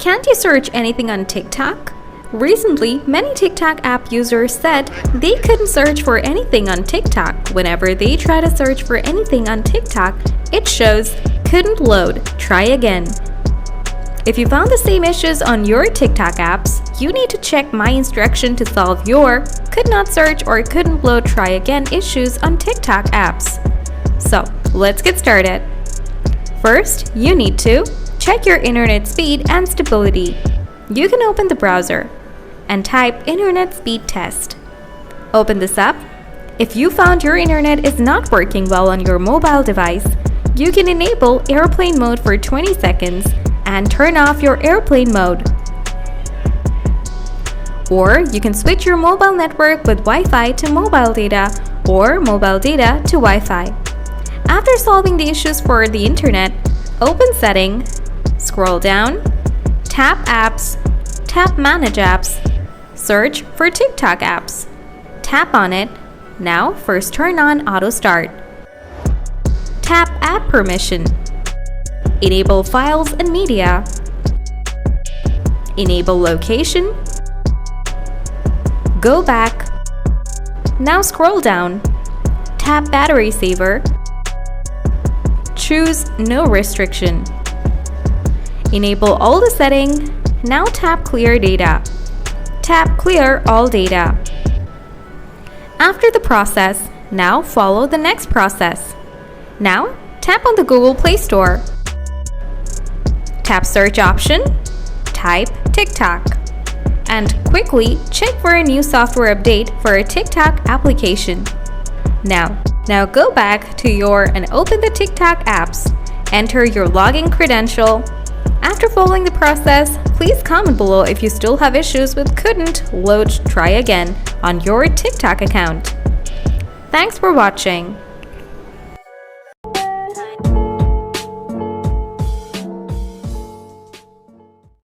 Can't you search anything on TikTok? Recently, many TikTok app users said they couldn't search for anything on TikTok. Whenever they try to search for anything on TikTok, it shows couldn't load, try again. If you found the same issues on your TikTok apps, you need to check my instruction to solve your could not search or couldn't load, try again issues on TikTok apps. So, let's get started. First, you need to check your internet speed and stability. You can open the browser and type internet speed test. Open this up. If you found your internet is not working well on your mobile device, you can enable airplane mode for 20 seconds and turn off your airplane mode. Or you can switch your mobile network with Wi-Fi to mobile data or mobile data to Wi-Fi. After solving the issues for the internet, open Setting, scroll down, tap Apps, tap Manage Apps, search for TikTok apps. Tap on it. Now first turn on Auto Start. Tap App Permission. Enable Files and Media. Enable Location. Go back. Now scroll down. Tap Battery Saver. Choose No Restriction. Enable all the setting. Now tap Clear Data. Tap Clear All Data. After the process, now follow the next process. Now tap on the Google Play Store. Tap Search option. Type TikTok. And quickly check for a new software update for a TikTok application. Now go back to and open the TikTok apps. Enter your login credential. After following the process, please comment below if you still have issues with couldn't load, try again on your TikTok account. Thanks for watching.